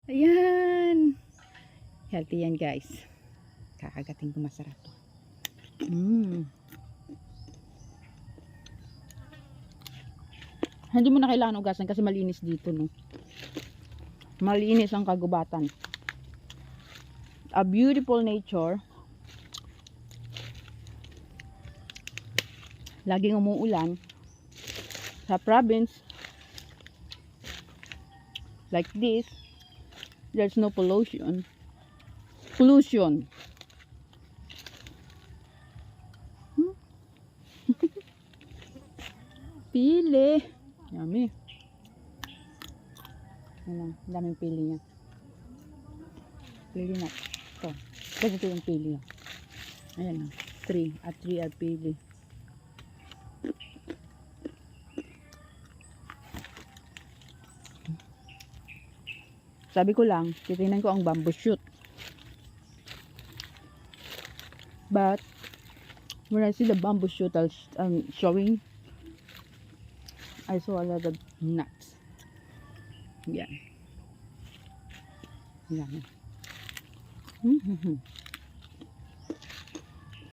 Ayan. Healthy yan guys. Kakagating ko, masarap to. Hindi mo na kailangan ugasan kasi malinis dito, no? Malinis ang kagubatan. A beautiful nature. Laging umuulan. Sa province like this, there's no pollution. Pili. Yummy. Ayan, daming pili niya. Pili na. Ito. Ito yung pili niya. Ayan, 3 at 3 at pili. Sabi ko lang, titingnan ko ang bamboo shoot. But when I see the bamboo shoot showing, I saw a lot of nuts. Yan. Yan.